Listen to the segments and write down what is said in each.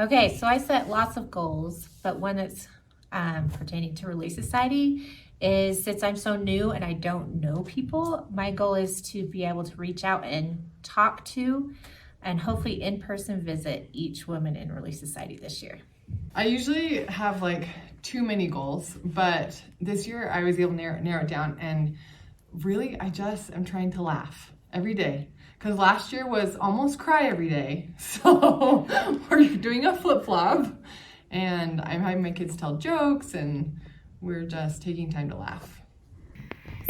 Okay, so I set lots of goals, but one that's pertaining to Relief Society is, since I'm so new and I don't know people, my goal is to be able to reach out and talk to and hopefully in-person visit each woman in Relief Society this year. I usually have like too many goals, but this year I was able to narrow it down, and really I just am trying to laugh every day. Because last year was almost cry every day. So we're doing a flip-flop, and I'm having my kids tell jokes, and we're just taking time to laugh.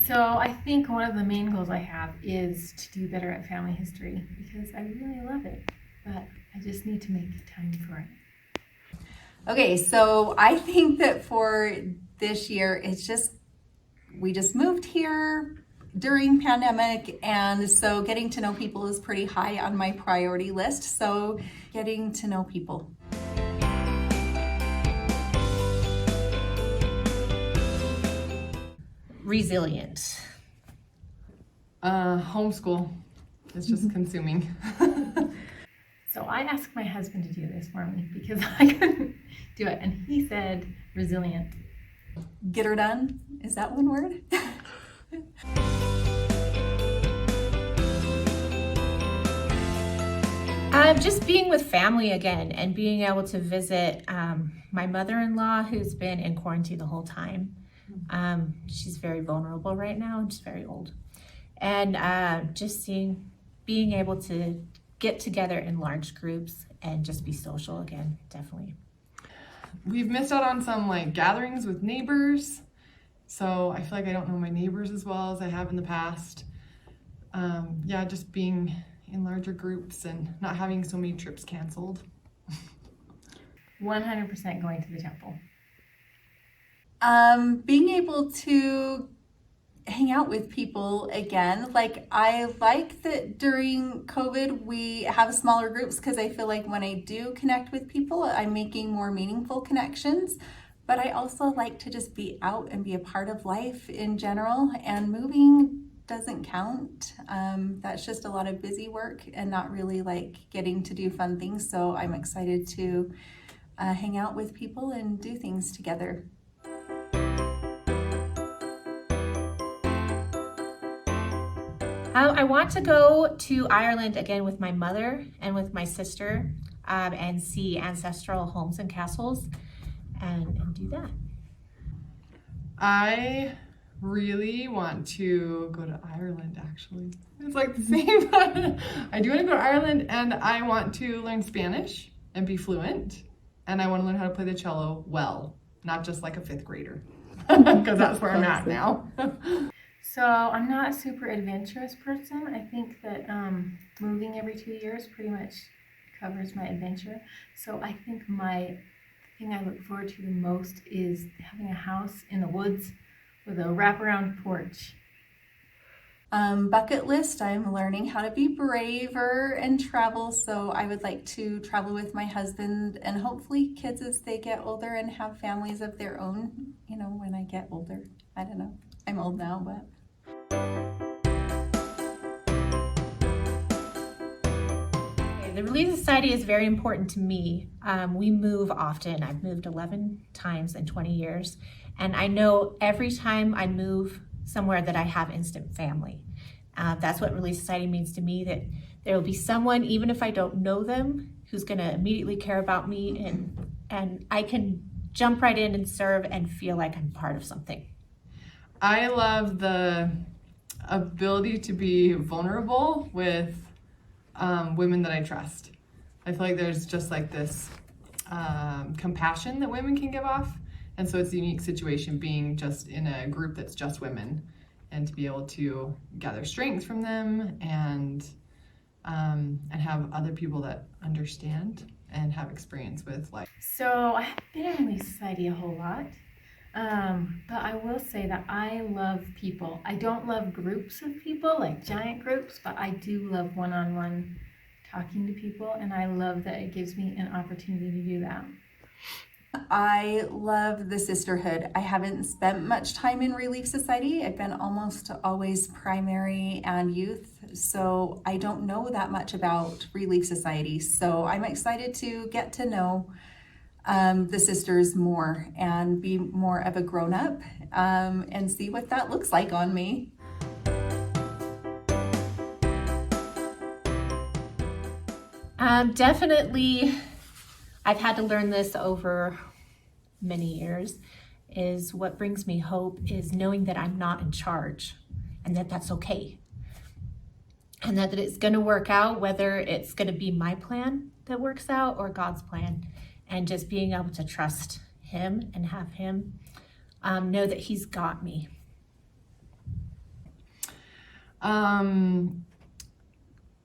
So I think one of the main goals I have is to do better at family history because I really love it, but I just need to make time for it. Okay, so I think that for this year, we just moved here during pandemic, and so getting to know people is pretty high on my priority list. So getting to know people. Resilient. Homeschool is just consuming. So I asked my husband to do this for me because I couldn't do it, and he said resilient. Get her done. Is that one word? Just being with family again and being able to visit my mother-in-law, who's been in quarantine the whole time. She's very vulnerable right now and she's very old. And being able to get together in large groups and just be social again, definitely. We've missed out on some like gatherings with neighbors. So I feel like I don't know my neighbors as well as I have in the past. Just being in larger groups and not having so many trips canceled. 100% going to the temple. Being able to hang out with people again. Like, I like that during COVID we have smaller groups because I feel like when I do connect with people, I'm making more meaningful connections. But I also like to just be out and be a part of life in general, and moving doesn't count. That's just a lot of busy work and not really like getting to do fun things. So I'm excited to hang out with people and do things together. I want to go to Ireland again with my mother and with my sister and see ancestral homes and castles and do that. I really want to go to Ireland, actually. It's like the same. I do want to go to Ireland, and I want to learn Spanish and be fluent. And I want to learn how to play the cello well, not just like a fifth grader, because that's where I'm at now. So I'm not a super adventurous person. I think that moving every 2 years pretty much covers my adventure. So I think the thing I look forward to the most is having a house in the woods with a wraparound porch. Bucket list, I'm learning how to be braver and travel. So I would like to travel with my husband and hopefully kids as they get older and have families of their own, when I get older. I don't know. I'm old now, but. The Relief Society is very important to me. We move often. I've moved 11 times in 20 years. And I know every time I move somewhere that I have instant family. That's what Relief Society means to me, that there will be someone, even if I don't know them, who's gonna immediately care about me, and I can jump right in and serve and feel like I'm part of something. I love the ability to be vulnerable with women that I trust. I feel like there's just like this compassion that women can give off. And so it's a unique situation being just in a group that's just women, and to be able to gather strength from them and have other people that understand and have experience with life. So I haven't been in Relief Society a whole lot. But I will say that I love people. I don't love groups of people, like giant groups, but I do love one-on-one talking to people, and I love that it gives me an opportunity to do that. I love the sisterhood. I haven't spent much time in Relief Society. I've been almost always primary and youth, so I don't know that much about Relief Society. So I'm excited to get to know the sisters more and be more of a grown-up and see what that looks like on me. Definitely, I've had to learn this over many years, is what brings me hope is knowing that I'm not in charge and that that's okay. And that it's going to work out, whether it's going to be my plan that works out or God's plan. And just being able to trust him and have him know that he's got me.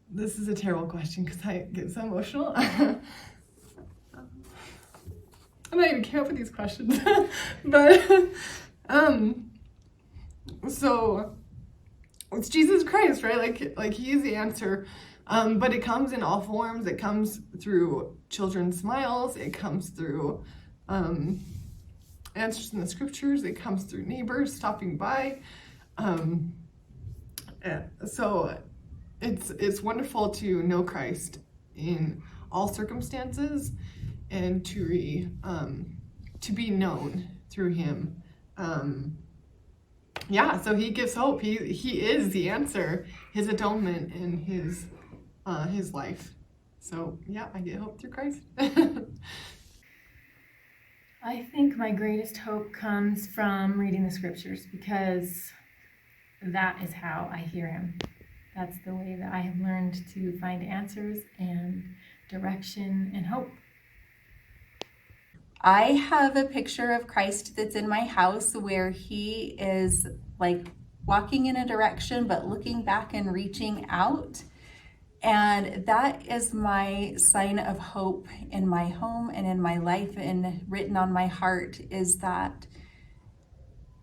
This is a terrible question because I get so emotional. I'm not even came up with these questions. But so it's Jesus Christ, right? Like he is the answer. But it comes in all forms. It comes through children's smiles. It comes through answers in the scriptures. It comes through neighbors stopping by. So it's wonderful to know Christ in all circumstances and to be known through him. So he gives hope. He is the answer, his atonement and his life. So yeah, I get hope through Christ. I think my greatest hope comes from reading the scriptures because that is how I hear him. That's the way that I have learned to find answers and direction and hope. I have a picture of Christ that's in my house where he is like walking in a direction but looking back and reaching out. And that is my sign of hope in my home and in my life, and written on my heart is that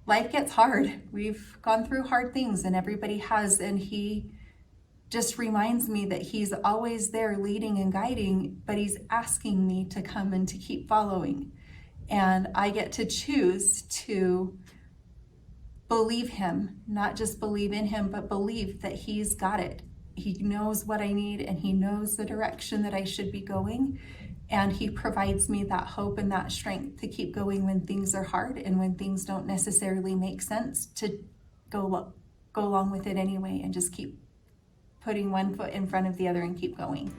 life gets hard. We've gone through hard things and everybody has, and he just reminds me that he's always there leading and guiding, but he's asking me to come and to keep following. And I get to choose to believe him, not just believe in him, but believe that he's got it. He knows what I need and he knows the direction that I should be going. And he provides me that hope and that strength to keep going when things are hard and when things don't necessarily make sense, to go along with it anyway and just keep putting one foot in front of the other and keep going.